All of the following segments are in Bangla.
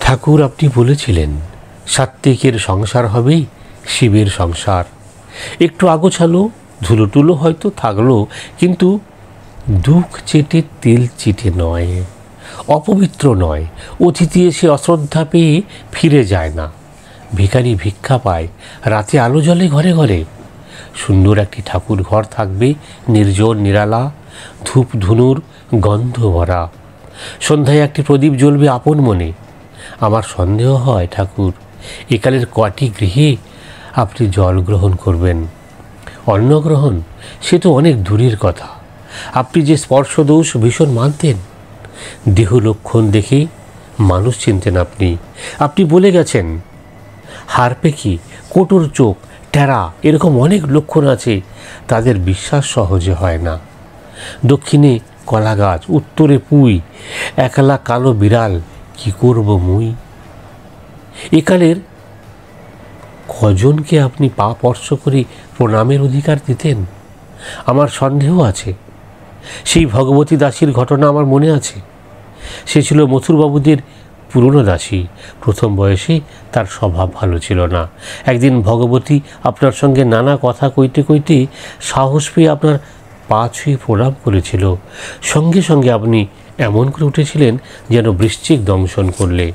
ঠাকুর আপনি বলেছিলেন সাত্ত্বিকের সংসার হবেই শিবের সংসার। একটু আগোছালো ধুলোটুলো হয়তো থাকলো, কিন্তু দুঃখ চেটে তেল চিটে নয়, অপবিত্র নয়। অতিথি এসে অশ্রদ্ধা পেয়ে ফিরে যায় না। ভিখারি ভিক্ষা পায়, রাতে আলো জ্বলে ঘরে ঘরে। সুন্দর একটি ঠাকুর ঘর থাকবে, নির্জন নিরালা, ধূপ ধুনুর গন্ধ ভরা। সন্ধ্যায় একটি প্রদীপ জ্বলবে আপন মনে। আমার সন্দেহ হয় ঠাকুর, একালের কটি গৃহে আপনি জল গ্রহণ করবেন। অন্ন গ্রহণ সে তো অনেক দূরের কথা। আপনি যে স্পর্শদোষ ভীষণ মানতেন, দেহ লক্ষণ দেখে মানুষ চিনতেন আপনি। আপনি বলে গেছেন হারপেকি, কোটর চোখ, টেরা, এরকম অনেক লক্ষণ আছে, তাদের বিশ্বাস সহজে হয় না। দক্ষিণে কলা গাছ, উত্তরে পুই, একলা কালো বিড়াল, কি করব মুই। একালের কজনকে আপনি পা স্পর্শ করে প্রণামের অধিকার দিতেন? আমার সন্দেহ আছে। সেই ভগবতী দাসীর ঘটনা আমার মনে আছে। সে ছিল মথুরবাবুদের পুরনো দাসী। প্রথম বয়সে তার স্বভাব ভালো ছিল না। একদিন ভগবতী আপনার সঙ্গে নানা কথা কইতে কইতে সাহস পেয়ে আপনার পা ছুঁয়ে প্রণাম করেছিল। সঙ্গে সঙ্গে আপনি এমন করে উঠেছিলেন যেন বৃশ্চিক দংশন করলে।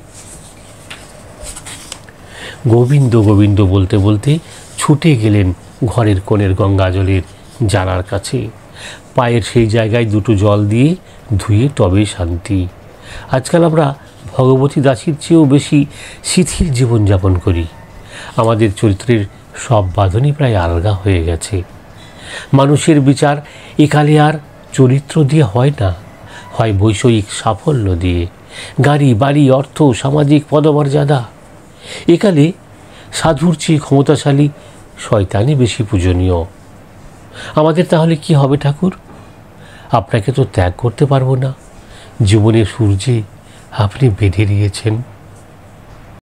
গোবিন্দ গোবিন্দ বলতে বলতে ছুটে গেলেন ঘরের কোণের গঙ্গা জলের জানার কাছে। পায়ের সেই জায়গায় দুটো জল দিয়ে ধুয়ে তবে শান্তি। আজকাল আমরা ভগবতী দাসীর চেয়েও বেশি শিথিল জীবনযাপন করি। আমাদের চরিত্রের সব বাঁধনই প্রায় আলগা হয়ে গেছে। মানুষের বিচার একালে আর চরিত্র দিয়ে হয় না, হয় বৈষয়িক সাফল্য দিয়ে, গাড়ি বাড়ি, অর্থ, সামাজিক পদমর্যাদা। একালে সাধুর চেয়ে ক্ষমতাশালী শয়তানই বেশি পূজনীয়। আমাদের তাহলে কি হবে ঠাকুর? আপনাকে তো ত্যাগ করতে পারবো না। জীবনের সূর্যে আপনি বেঁধে দিয়েছেন।